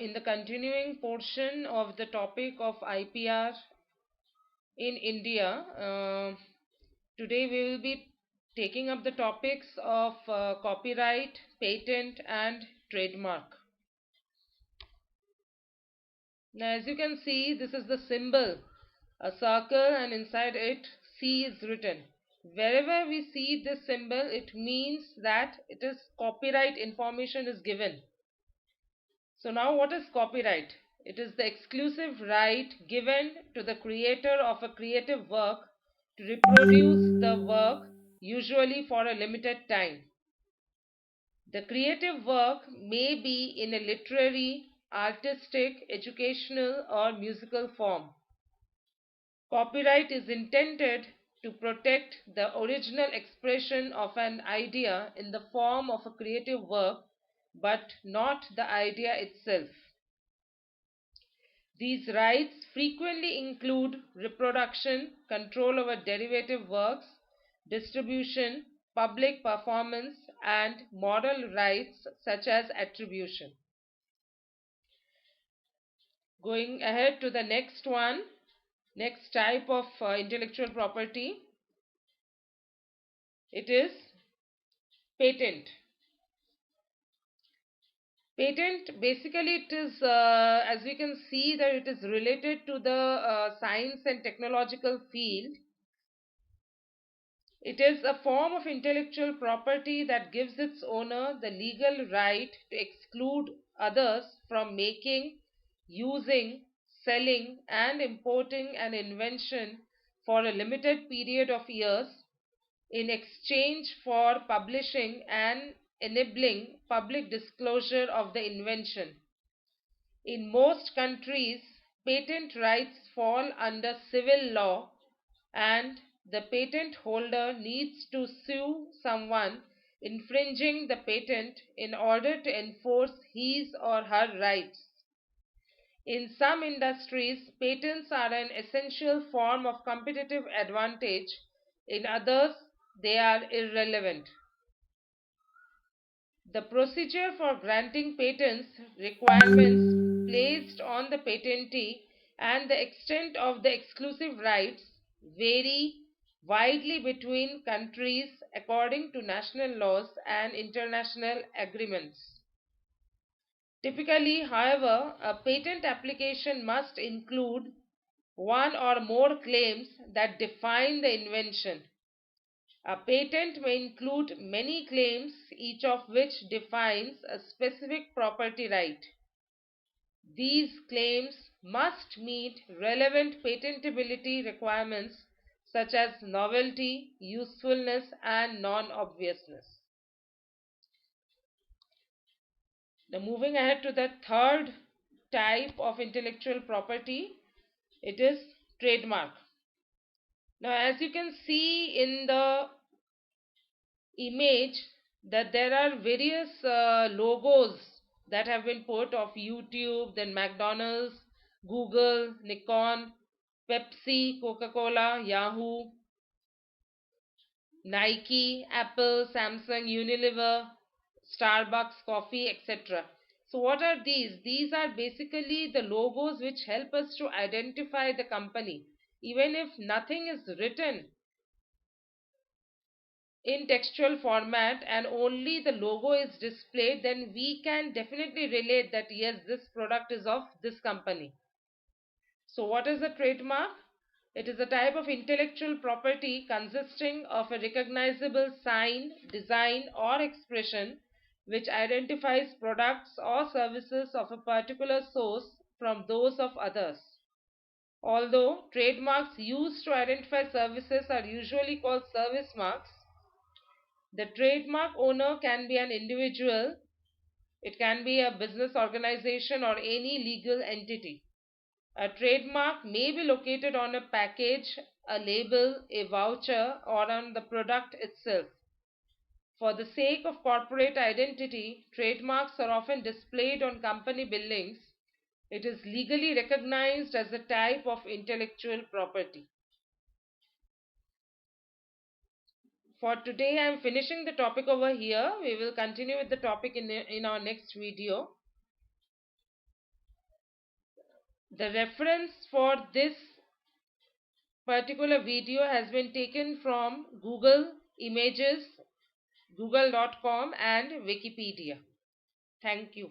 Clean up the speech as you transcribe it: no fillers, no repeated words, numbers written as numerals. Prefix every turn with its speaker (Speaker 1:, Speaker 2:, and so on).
Speaker 1: in the continuing portion of the topic of IPR in India, today we will be taking up the topics of copyright, patent, and trademark. Now, as you can see, this is the symbol, a circle, and inside it C is written. Wherever we see this symbol, it means that it is copyright information is given. So now what is copyright? It is the exclusive right given to the creator of a creative work to reproduce the work, usually for a limited time. The creative work may be in a literary, artistic, educational, or musical form. Copyright is intended to protect the original expression of an idea in the form of a creative work, but not the idea itself. These rights frequently include reproduction, control over derivative works, distribution, public performance, and moral rights such as attribution. Going ahead to the next one, next type of intellectual property, it is patent. Patent, basically it is, as we can see, that it is related to the science and technological field. It is a form of intellectual property that gives its owner the legal right to exclude others from making, using, selling, and importing an invention for a limited period of years in exchange for publishing and enabling public disclosure of the invention. In most countries, patent rights fall under civil law, and the patent holder needs to sue someone infringing the patent in order to enforce his or her rights. In some industries, patents are an essential form of competitive advantage. In others, they are irrelevant. The procedure for granting patents, requirements placed on the patentee, and the extent of the exclusive rights vary widely between countries according to national laws and international agreements. Typically, however, a patent application must include one or more claims that define the invention. A patent may include many claims, each of which defines a specific property right. These claims must meet relevant patentability requirements such as novelty, usefulness, and non-obviousness. Now, moving ahead to the third type of intellectual property, it is trademark. Now, as you can see in the image, that there are various logos that have been put of YouTube, then McDonald's, Google, Nikon, Pepsi, Coca-Cola, Yahoo, Nike, Apple, Samsung, Unilever, Starbucks, coffee, etc. So what are these? These are basically the logos which help us to identify the company. Even if nothing is written in textual format and only the logo is displayed, then we can definitely relate that yes, this product is of this company. So what is a trademark? It is a type of intellectual property consisting of a recognizable sign, design, or expression which identifies products or services of a particular source from those of others. Although trademarks used to identify services are usually called service marks, the trademark owner can be an individual, it can be a business organization, or any legal entity. A trademark may be located on a package, a label, a voucher, or on the product itself. For the sake of corporate identity, trademarks are often displayed on company buildings. It is legally recognized as a type of intellectual property. For today, I am finishing the topic over here. We will continue with the topic in our next video. The reference for this particular video has been taken from Google Images, google.com and Wikipedia. Thank you.